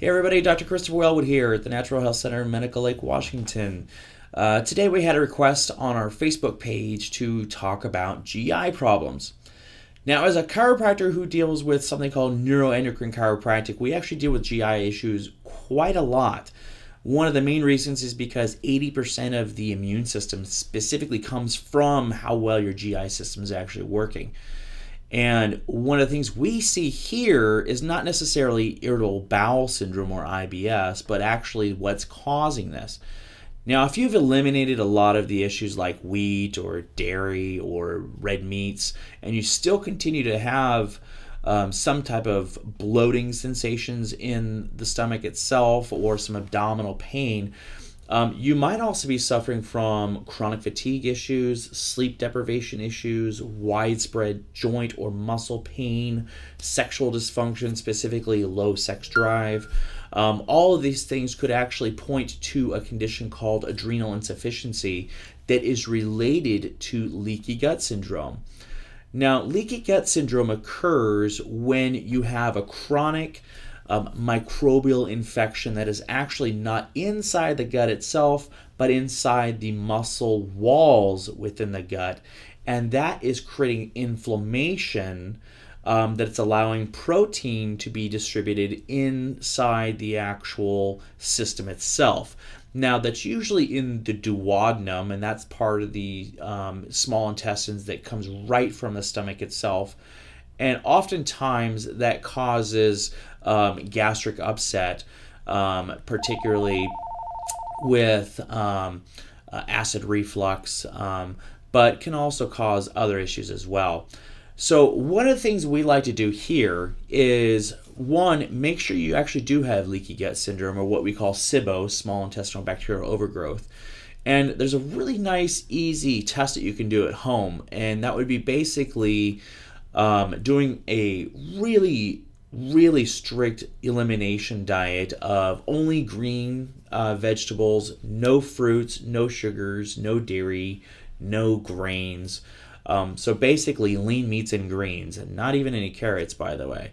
Hey everybody, Dr. Christopher Wellwood here at the Natural Health Center in Medical Lake, Washington. Today we had a request on our Facebook page to talk about GI problems. Now, as a chiropractor who deals with something called neuroendocrine chiropractic, we actually deal with GI issues quite a lot. One of the main reasons is because 80% of the immune system specifically comes from how well your GI system is actually working. And one of the things we see here is not necessarily irritable bowel syndrome or IBS, but actually what's causing this. Now, if you've eliminated a lot of the issues like wheat or dairy or red meats, and you still continue to have some type of bloating sensations in the stomach itself or some abdominal pain, you might also be suffering from chronic fatigue issues, sleep deprivation issues, widespread joint or muscle pain, sexual dysfunction, specifically low sex drive. All of these things could actually point to a condition called adrenal insufficiency that is related to leaky gut syndrome. Now, leaky gut syndrome occurs when you have a chronic microbial infection that is actually not inside the gut itself, but inside the muscle walls within the gut. And that is creating inflammation that's allowing protein to be distributed inside the actual system itself. Now, that's usually in the duodenum, and that's part of the small intestines that comes right from the stomach itself. And oftentimes that causes gastric upset, particularly with acid reflux, but can also cause other issues as well. So one of the things we like to do here is, one, make sure you actually do have leaky gut syndrome, or what we call SIBO, small intestinal bacterial overgrowth. And there's a really nice, easy test that you can do at home, and that would be basically doing a really strict elimination diet of only green vegetables, no fruits, no sugars, no dairy, no grains. So basically lean meats and greens, and not even any carrots, by the way,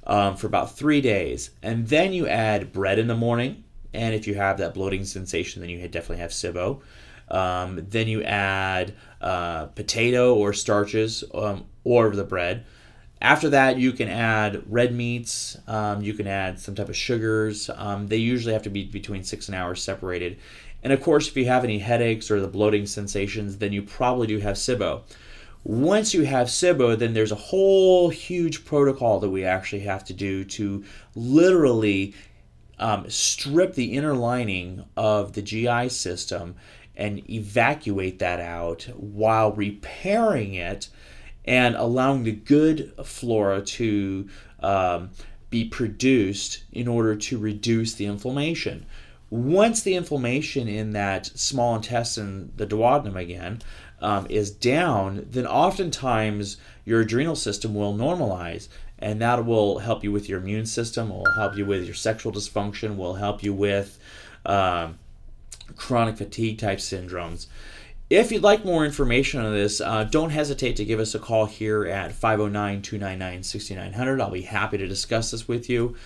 for about 3 days. And then you add bread in the morning, and if you have that bloating sensation, then you definitely have SIBO. Then you add potato or starches or the bread. After that, you can add red meats. You can add some type of sugars. They usually have to be between 6 and 8 hours separated. And of course, if you have any headaches or the bloating sensations, then you probably do have SIBO. Once you have SIBO, then there's a whole huge protocol that we actually have to do to literally strip the inner lining of the GI system and evacuate that out while repairing it and allowing the good flora to be produced in order to reduce the inflammation. Once the inflammation in that small intestine, the duodenum again, is down, then oftentimes your adrenal system will normalize, and that will help you with your immune system, will help you with your sexual dysfunction, will help you with chronic fatigue type syndromes. If you'd like more information on this, don't hesitate to give us a call here at 509-299-6900. I'll be happy to discuss this with you.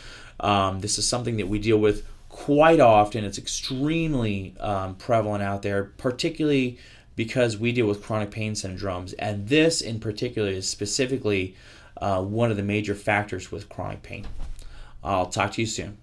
This is something that we deal with quite often. It's extremely prevalent out there, particularly because we deal with chronic pain syndromes. And this in particular is specifically one of the major factors with chronic pain. I'll talk to you soon.